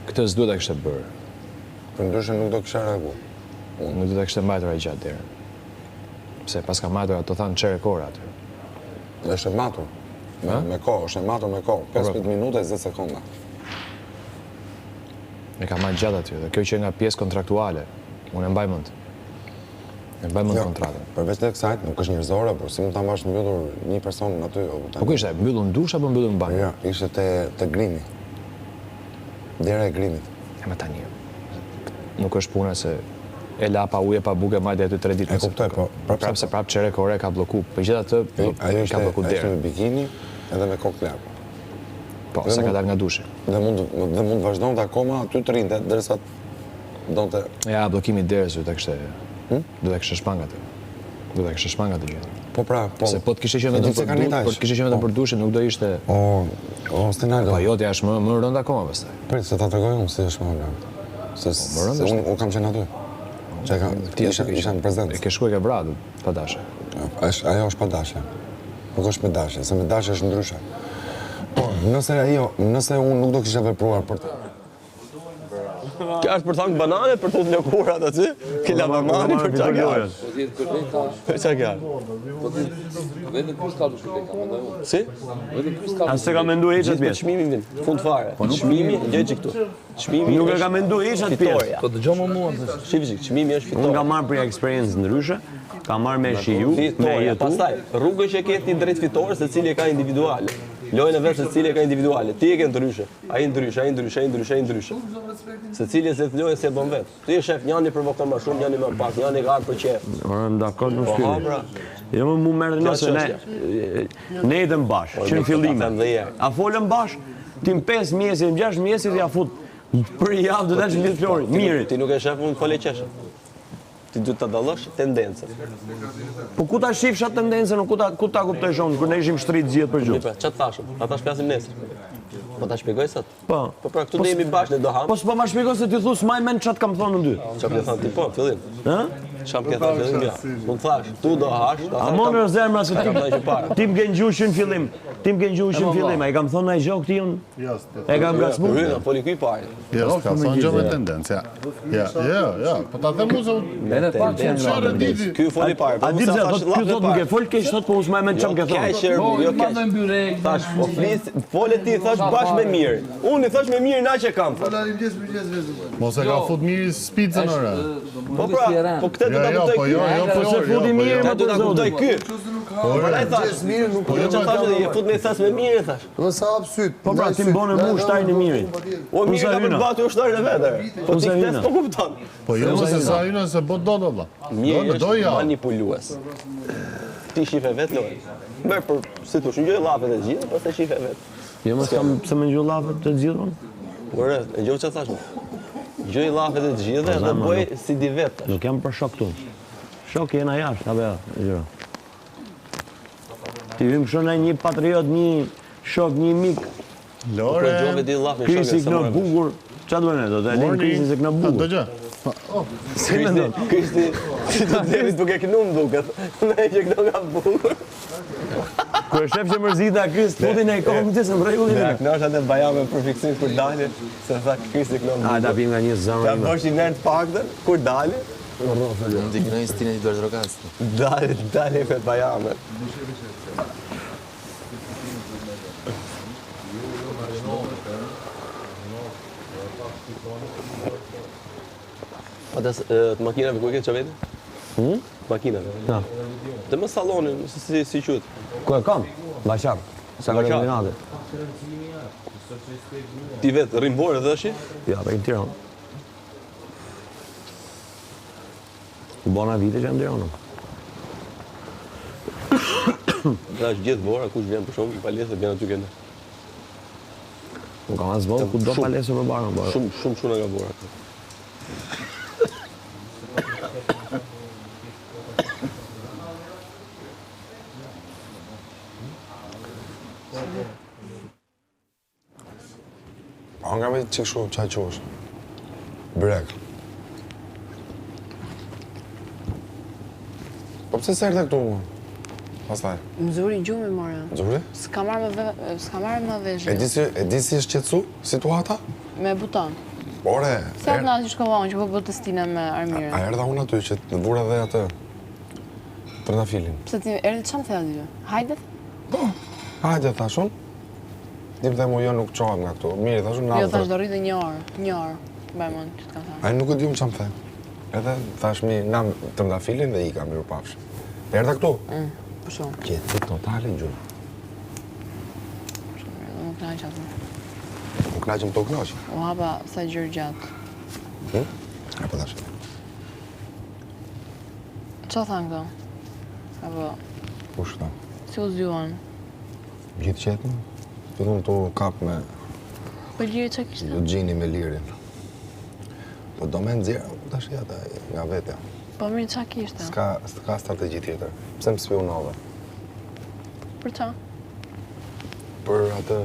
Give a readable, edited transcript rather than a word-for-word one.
Këtë s'duhet ta kishte bërë. Për ndryshe nuk do kisha reaguar. Nuk do ta kishte mbajtur ai gjatë derën. Pse pas ka matur ato thanë çere kora aty. Është e matur. Me kohë, është e matur me kohë. 15 minuta e 10 sekonda. E ka marrë gjatë aty dhe kjo që nga pjesë kontraktuale. Unë e mbaj mend. E mbaj mend kontratën. Përveç të kësaj, nuk është njerëzore, por si mund ta mbash mbyllur një person aty? Po kishte mbyllur në dush apo mbyllur në banjë? Jo, ishte te grimi. Dera e grimit. E më tani. Nuk është puna se e la pa ujë pa bukë majtë aty 3 ditë. E kuptoj, po prapë se prapë çere kore ka blloku. Po gjithatë ka blloku derën. Ajo me bikini edhe me kokë larg. Po, sa ka dalë nga dushi. Dhe mund vazhdonte akoma aty të rinte derisa donte. Ja, bllokimi i derës do ta kishte. Do ta kishte shpang atë. Do ta kishte shpang atë gjë. Po pra, po. Se po të kishte qenë vetëm për dushin, nuk do ishte. O, Stenardo. Po joti është më rënd akoma pastaj. Prit, se ta tregoj unë si është më rënd. Se unë kam qenë aty. Isha në prezent. E ke shkuar ke vrarë pa dashje. Ajo është pa dashje. Nuk është me dashje, se me dashje është ndryshe. Po, nëse unë nuk do kisha vepruar për të. Kjo është për thangë banane, për të të lëkurat aty, killa banani për qa kja. Për qa kja. Vetëm ky s'ka dushur tek mendoj unë. Si? Vetëm ky s'ka. As se ka menduar hiç atë pjesë. Çmimi vjen, fund fare. Çmimi, gjej këtu. Çmimi nuk e ka menduar hiç atë pjesë. Po dëgjoj mua Shifizik, çmimi është fitore. Unë kam marrë për eksperiencë ndryshe, kam marrë me shiju, me jetu. Pastaj, rrugën që ke ti drejt fitore, secili ka individuale. Lojën e vetë secili ka individuale. Ti e ke ndryshe. Ai ndryshe. Secili se lojën se bën vet. Ti je shef, njëri provokon më shumë, njëri më pak, njëri ka për qef. Dakor, nuk shkoj. Jo më merr nëse ne jetëm bashkë, që në fillim. A folëm bashkë? Tim 5 mjesit, 6 mjesit ja fut për javë do të dash lidh Flori. Mirë, ti nuk e shef unë fole qeshë. Ti duhet ta dallosh tendencën. Po ku ta shifsh atë tendencën, ku ta kuptoj unë kur ne ishim shtrit gjithë për gjuhë. Ç'a thashëm? Ata shplasim nesër. Po ta shpjegoj sot? Po. Po pra këtu ne jemi bashkë në Dohan. Po s'po ma shpjegoj se ti thua s'maj mend ç'a kam thonë në dy. Ç'a ke thënë ti po, fillim. Ë? Ç'a ke thënë fillim? Nuk thash, tu do hash. A mund në zemra se ti më gjuhëshin fillim. Tim ke gjuhëshin fillim, ai kam thonë ai gjë këti unë. Jo. E kam gazmuar. Hyna, foli ky parë. Jo, ka thonë gjë me tendencë. Ja. Po ta them unë. Edhe pak që ky foli parë. A di se ky thot nuk e fol keq thot, po s'maj mend ç'a ke thonë. jo keq. Tash, po flis, fole ti thash bashkë me mirë. Unë i thash me mirë na që kam. Mos e ka fut mirë spicën ora. Po pra, po këtë do ta kuptoj ky. Po se futi mirë, do ta kuptoj ky. Po ai thash mirë nuk po çfarë thash, je fut me thas me mirë thash. Do sa hapsyt. Po pra ti mbonë mu shtajin e mirit. O mirë ka për të batu ushtarin e vetë. Po ti këtë po kupton. Po jo se sa hynën se po do valla. Mirë është manipulues. Ti shife vet lojë. Merr për si thosh, ngjoj llafet e gjitha, pastaj shife vet. Jo mos kam pse më ngjoj llafet të gjitha. Ore, e gjoj çfarë thash. Gjoj llafet e gjitha dhe bëj si di vet. Nuk jam për shok këtu. Shok jena jashtë, apo jo? Ti vim kështu në një patriot, një shok, një mik. Lore. Krisi kënë bukur. Qa duhe ne, do të elin krisi se kënë bukur. Do gjë. Si me ndo? Kristi, si të dherit duke kënu më duket. Ne që kënu nga bukur. Kër shef që mërzita Krist, putin e kohë më që se më regullin. Ne kënu është atë bajame për fiksim kur dali, se tha Kristi kënu më bukur. A, da pim nga një zëmë. Ta bësh i nërë të pakëtën, kur dali. Unë t'i kënoj stinë i duar drogast. Dali me bajame. Atas të makinave ku e këtë që vete? Makinave? Ja. Të më salonin, si qëtë? Ku e kam? Bashar. Sa ka kombinate. Ti vetë, rrimbore dhe është? Ja, për në Tiranë. U bona vite që e më Tiranë. Da është gjithë vora, kush vjen për shumë, palesë, vjen aty kënë. Nuk kam asë vojë, ku do palesë për barën. Shumë nga vora. A nga me që këshu qaj qosh? Brek. Po pëse sërte këtu mua? Pastaj. Mzuri gjumë e mora. Mzuri? S'ka marrë më vesh. E di si është qetsu situata? Me buton. Ore, Se atë natë që shkollon që po bë testina me Armirën. a erdha unë aty që të vura dhe atë trëndafilin. Pse ti erdhi çfarë the aty? Hajde. Hajde, thashun. Dim dhe mu jo nuk qohem nga këtu. Mirë, thashun Jo navë. thash do rritë një orë. Bajmon që të kam thënë. Ai nuk e di unë që më the. Edhe thash mi nam trëndafilin dhe ika mirë pafsh. Erdha këtu. Për shumë. Qetësi totale gjurë. Më knaq atë. Më knaqëm të knaqë. U hapa sa gjërë gjatë. E po tash. Qa thanë këto? Apo, Kush këta? si u zgjuan? Gjithë qetën. Fillon të kap me Po liri që kishte? gjini me lirin. Po do me nxjerë, tash jata nga vetja. Po mirë qa kishte? S'ka strategji tjetër. Pse më spionove? Për qa? Për atë